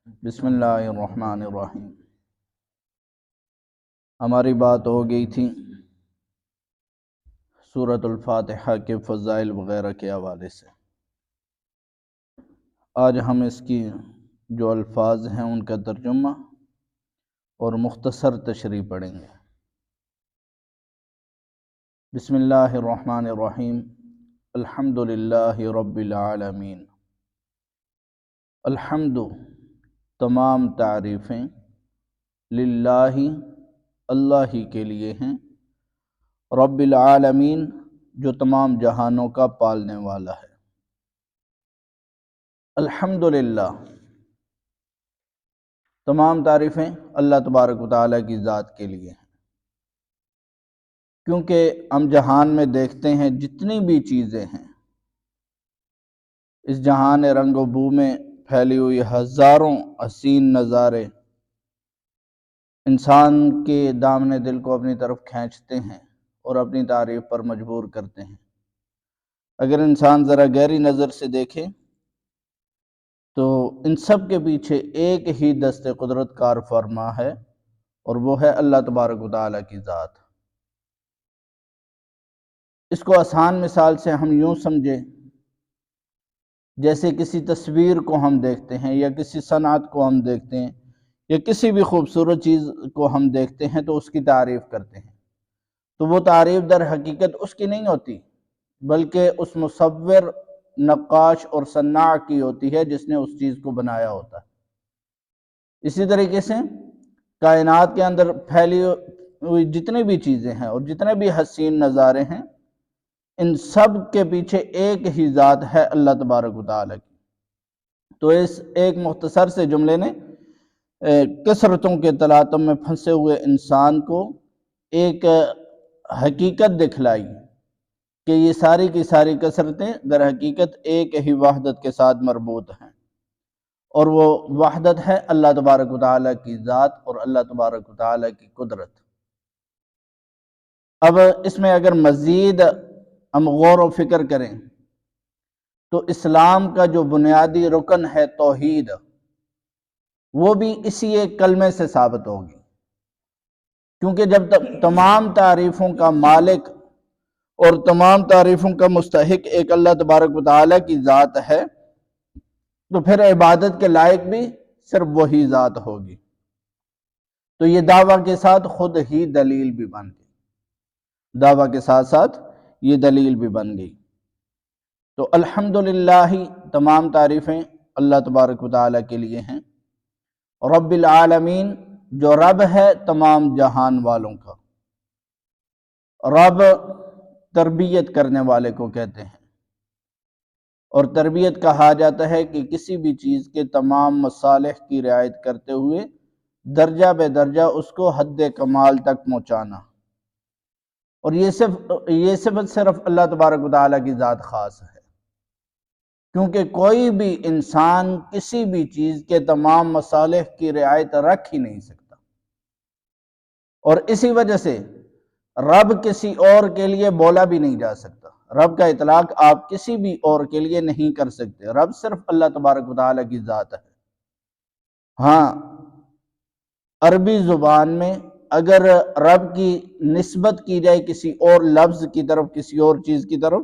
بسم اللہ الرحمن الرحیم۔ ہماری بات ہو گئی تھی سورۃ الفاتحہ کے فضائل وغیرہ کے حوالے سے۔ آج ہم اس کی جو الفاظ ہیں ان کا ترجمہ اور مختصر تشریح پڑھیں گے۔ بسم اللہ الرحمن الرحیم۔ الحمد للہ رب العالمین۔ الحمد تمام تعریفیں للہ اللہ ہی کے لیے ہیں، رب العالمین جو تمام جہانوں کا پالنے والا ہے۔ الحمدللہ تمام تعریفیں اللہ تبارک و تعالیٰ کی ذات کے لیے ہیں، کیونکہ ہم جہان میں دیکھتے ہیں جتنی بھی چیزیں ہیں، اس جہان رنگ و بو میں پھیلی ہوئی ہزاروں حسین نظارے انسان کے دامن دل کو اپنی طرف کھینچتے ہیں اور اپنی تعریف پر مجبور کرتے ہیں۔ اگر انسان ذرا گہری نظر سے دیکھے تو ان سب کے پیچھے ایک ہی دست قدرت کار فرما ہے، اور وہ ہے اللہ تبارک و تعالیٰ کی ذات۔ اس کو آسان مثال سے ہم یوں سمجھیں، جیسے کسی تصویر کو ہم دیکھتے ہیں یا کسی صنعت کو ہم دیکھتے ہیں یا کسی بھی خوبصورت چیز کو ہم دیکھتے ہیں تو اس کی تعریف کرتے ہیں، تو وہ تعریف در حقیقت اس کی نہیں ہوتی، بلکہ اس مصور، نقاش اور صناع کی ہوتی ہے جس نے اس چیز کو بنایا ہوتا ہے۔ اسی طریقے سے کائنات کے اندر پھیلی ہوئی جتنی بھی چیزیں ہیں اور جتنے بھی حسین نظارے ہیں، ان سب کے پیچھے ایک ہی ذات ہے اللہ تبارک و تعالیٰ کی۔ تو اس ایک مختصر سے جملے نے کثرتوں کے تلاطم میں پھنسے ہوئے انسان کو ایک حقیقت دکھلائی کہ یہ ساری کی ساری کثرتیں در حقیقت ایک ہی وحدت کے ساتھ مربوط ہیں، اور وہ وحدت ہے اللہ تبارک و تعالیٰ کی ذات اور اللہ تبارک و تعالیٰ کی قدرت۔ اب اس میں اگر مزید ہم غور و فکر کریں تو اسلام کا جو بنیادی رکن ہے توحید، وہ بھی اسی ایک کلمے سے ثابت ہوگی، کیونکہ جب تک تمام تعریفوں کا مالک اور تمام تعریفوں کا مستحق ایک اللہ تبارک و تعالیٰ کی ذات ہے، تو پھر عبادت کے لائق بھی صرف وہی ذات ہوگی۔ تو یہ دعویٰ کے ساتھ خود ہی دلیل بھی بن گئی، دعویٰ کے ساتھ ساتھ یہ دلیل بھی بن گئی۔ تو الحمدللہ تمام تعریفیں اللہ تبارک و تعالیٰ کے لیے ہیں، رب العالمین جو رب ہے تمام جہان والوں کا۔ رب تربیت کرنے والے کو کہتے ہیں، اور تربیت کہا جاتا ہے کہ کسی بھی چیز کے تمام مصالح کی رعایت کرتے ہوئے درجہ بے درجہ اس کو حد کمال تک پہنچانا، اور یہ صفت صرف اللہ تبارک و تعالیٰ کی ذات خاص ہے، کیونکہ کوئی بھی انسان کسی بھی چیز کے تمام مصالح کی رعایت رکھ ہی نہیں سکتا، اور اسی وجہ سے رب کسی اور کے لیے بولا بھی نہیں جا سکتا۔ رب کا اطلاق آپ کسی بھی اور کے لیے نہیں کر سکتے، رب صرف اللہ تبارک و تعالیٰ کی ذات ہے۔ ہاں، عربی زبان میں اگر رب کی نسبت کی جائے کسی اور لفظ کی طرف، کسی اور چیز کی طرف،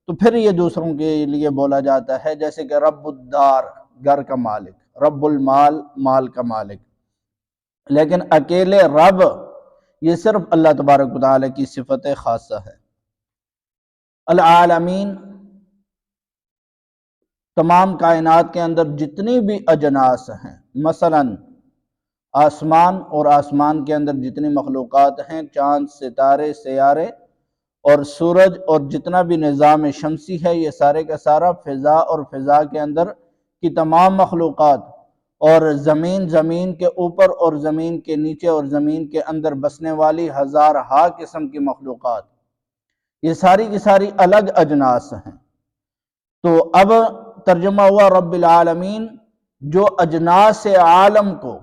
تو پھر یہ دوسروں کے لیے بولا جاتا ہے، جیسے کہ رب الدار گھر کا مالک، رب المال مال کا مالک، لیکن اکیلے رب یہ صرف اللہ تبارک و تعالیٰ کی صفت خاصہ ہے۔ العالمین تمام کائنات کے اندر جتنی بھی اجناس ہیں، مثلا آسمان اور آسمان کے اندر جتنی مخلوقات ہیں، چاند، ستارے، سیارے اور سورج اور جتنا بھی نظام شمسی ہے، یہ سارے کا سارا فضا اور فضا کے اندر کی تمام مخلوقات، اور زمین، زمین کے اوپر اور زمین کے نیچے اور زمین کے اندر بسنے والی ہزارہا قسم کی مخلوقات، یہ ساری کی ساری الگ اجناس ہیں۔ تو اب ترجمہ ہوا رب العالمین جو اجناس عالم کو،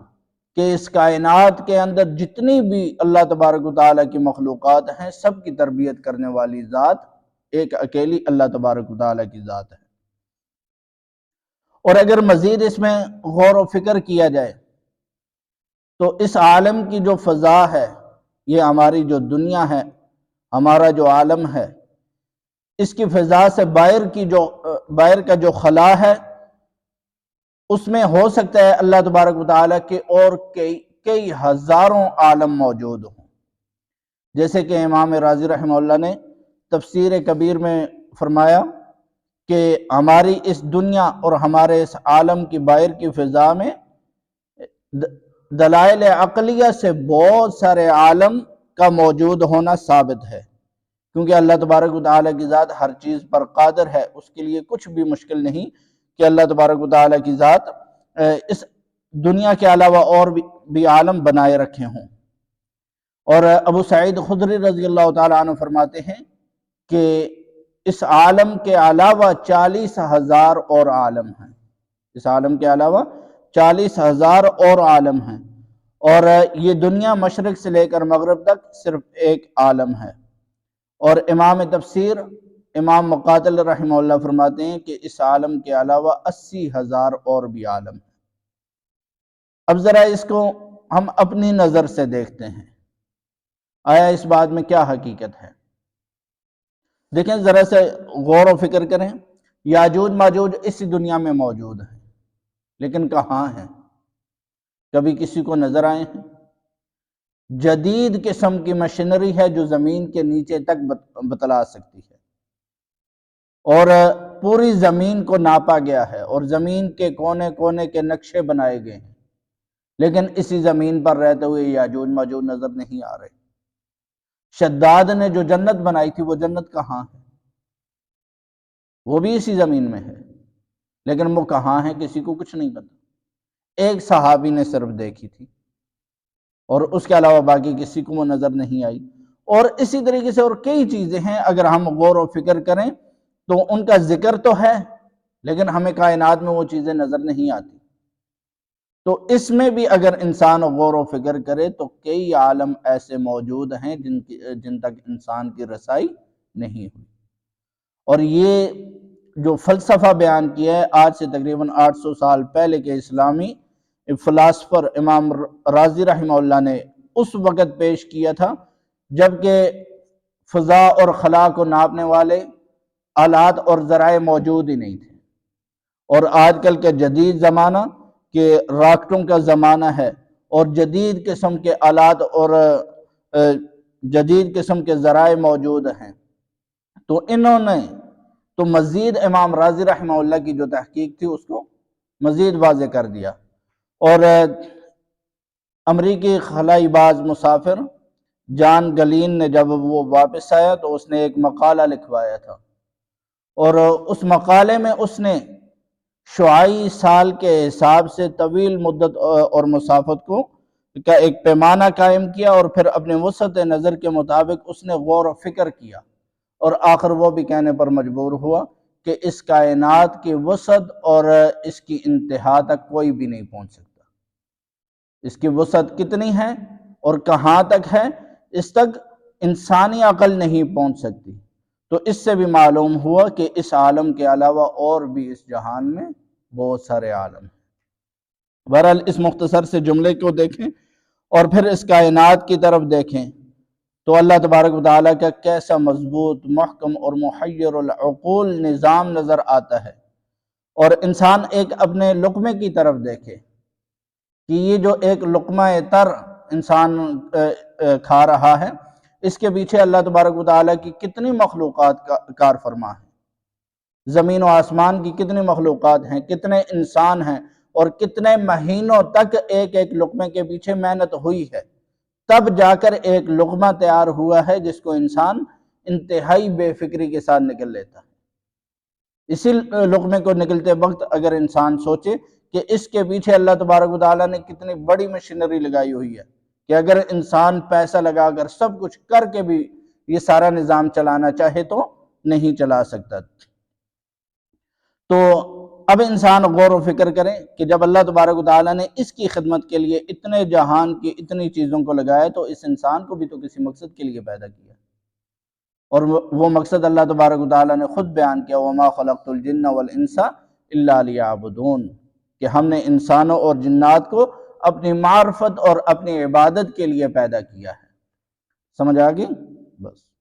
کہ اس کائنات کے اندر جتنی بھی اللہ تبارک و تعالیٰ کی مخلوقات ہیں سب کی تربیت کرنے والی ذات ایک اکیلی اللہ تبارک و تعالیٰ کی ذات ہے۔ اور اگر مزید اس میں غور و فکر کیا جائے تو اس عالم کی جو فضا ہے، یہ ہماری جو دنیا ہے، ہمارا جو عالم ہے، اس کی فضا سے باہر کا جو خلا ہے، اس میں ہو سکتا ہے اللہ تبارک و تعالیٰ کے اور کئی ہزاروں عالم موجود ہوں۔ جیسے کہ امام رازی رحمہ اللہ نے تفسیر کبیر میں فرمایا کہ ہماری اس دنیا اور ہمارے اس عالم کی باہر کی فضا میں دلائل عقلیہ سے بہت سارے عالم کا موجود ہونا ثابت ہے، کیونکہ اللہ تبارک و تعالیٰ کی ذات ہر چیز پر قادر ہے، اس کے لیے کچھ بھی مشکل نہیں کہ اللہ تبارک و تعالیٰ کی ذات اس دنیا کے علاوہ اور بھی عالم بنائے رکھے ہوں۔ اور ابو سعید خدری رضی اللہ تعالیٰ عنہ فرماتے ہیں کہ اس عالم کے علاوہ 40,000 اور عالم ہیں، اس عالم کے علاوہ 40,000 اور عالم ہیں، اور یہ دنیا مشرق سے لے کر مغرب تک صرف ایک عالم ہے۔ اور امام تفسیر امام مقاتل رحمہ اللہ فرماتے ہیں کہ اس عالم کے علاوہ 80,000 اور بھی عالم ہیں۔ اب ذرا اس کو ہم اپنی نظر سے دیکھتے ہیں، آیا اس بات میں کیا حقیقت ہے؟ دیکھیں، ذرا سے غور و فکر کریں، یاجوج ماجوج اسی دنیا میں موجود ہیں، لیکن کہاں ہیں؟ کبھی کسی کو نظر آئے ہیں؟ جدید قسم کی مشینری ہے جو زمین کے نیچے تک بتلا سکتی ہے، اور پوری زمین کو ناپا گیا ہے، اور زمین کے کونے کونے کے نقشے بنائے گئے ہیں، لیکن اسی زمین پر رہتے ہوئے یاجوج ماجوج نظر نہیں آ رہے۔ شداد نے جو جنت بنائی تھی، وہ جنت کہاں ہے؟ وہ بھی اسی زمین میں ہے، لیکن وہ کہاں ہے کسی کو کچھ نہیں پتا۔ ایک صحابی نے صرف دیکھی تھی، اور اس کے علاوہ باقی کسی کو وہ نظر نہیں آئی۔ اور اسی طریقے سے اور کئی چیزیں ہیں، اگر ہم غور و فکر کریں تو ان کا ذکر تو ہے، لیکن ہمیں کائنات میں وہ چیزیں نظر نہیں آتی۔ تو اس میں بھی اگر انسان غور و فکر کرے تو کئی عالم ایسے موجود ہیں جن تک انسان کی رسائی نہیں ہوئی۔ اور یہ جو فلسفہ بیان کیا ہے آج سے تقریباً 800 سال پہلے کے اسلامی فلاسفر امام رازی رحمہ اللہ نے اس وقت پیش کیا تھا جبکہ فضا اور خلا کو ناپنے والے آلات اور ذرائع موجود ہی نہیں تھے۔ اور آج کل کے جدید زمانہ کہ راکٹوں کا زمانہ ہے، اور جدید قسم کے آلات اور جدید قسم کے ذرائع موجود ہیں، تو انہوں نے تو مزید امام رازی رحمہ اللہ کی جو تحقیق تھی اس کو مزید واضح کر دیا۔ اور امریکی خلائی باز مسافر جان گلین نے جب وہ واپس آیا تو اس نے ایک مقالہ لکھوایا تھا، اور اس مقالے میں اس نے شعاعی سال کے حساب سے طویل مدت اور مسافت کا ایک پیمانہ قائم کیا، اور پھر اپنے وسعت نظر کے مطابق اس نے غور و فکر کیا، اور آخر وہ بھی کہنے پر مجبور ہوا کہ اس کائنات کی وسعت اور اس کی انتہا تک کوئی بھی نہیں پہنچ سکتا۔ اس کی وسعت کتنی ہے اور کہاں تک ہے، اس تک انسانی عقل نہیں پہنچ سکتی۔ تو اس سے بھی معلوم ہوا کہ اس عالم کے علاوہ اور بھی اس جہان میں بہت سارے عالم ہیں۔ بہرحال اس مختصر سے جملے کو دیکھیں اور پھر اس کائنات کی طرف دیکھیں تو اللہ تبارک و تعالیٰ کا کیسا مضبوط، محکم اور محیر العقول نظام نظر آتا ہے۔ اور انسان ایک اپنے لقمے کی طرف دیکھے کہ یہ جو ایک لقمہ تر انسان کھا رہا ہے، اس کے پیچھے اللہ تبارک و تعالیٰ کی کتنی مخلوقات کار فرما ہے۔ زمین و آسمان کی کتنی مخلوقات ہیں، کتنے انسان ہیں، اور کتنے مہینوں تک ایک ایک لقمے کے پیچھے محنت ہوئی ہے، تب جا کر ایک لقمہ تیار ہوا ہے جس کو انسان انتہائی بے فکری کے ساتھ نگل لیتا ہے۔ اسی لقمے کو نگلتے وقت اگر انسان سوچے کہ اس کے پیچھے اللہ تبارک و تعالیٰ نے کتنی بڑی مشینری لگائی ہوئی ہے کہ اگر انسان پیسہ لگا کر سب کچھ کر کے بھی یہ سارا نظام چلانا چاہے تو نہیں چلا سکتا۔ تو اب انسان غور و فکر کرے کہ جب اللہ تبارک و تعالیٰ نے اس کی خدمت کے لیے اتنے جہان کی اتنی چیزوں کو لگایا تو اس انسان کو بھی تو کسی مقصد کے لیے پیدا کیا، اور وہ مقصد اللہ تبارک و تعالیٰ نے خود بیان کیا، وَمَا خَلَقْتُ الْجِنَّ وَالْإِنسَ الا لیعبدون، کہ ہم نے انسانوں اور جنات کو اپنی معرفت اور اپنی عبادت کے لیے پیدا کیا ہے۔ سمجھ آ گئی؟ بس۔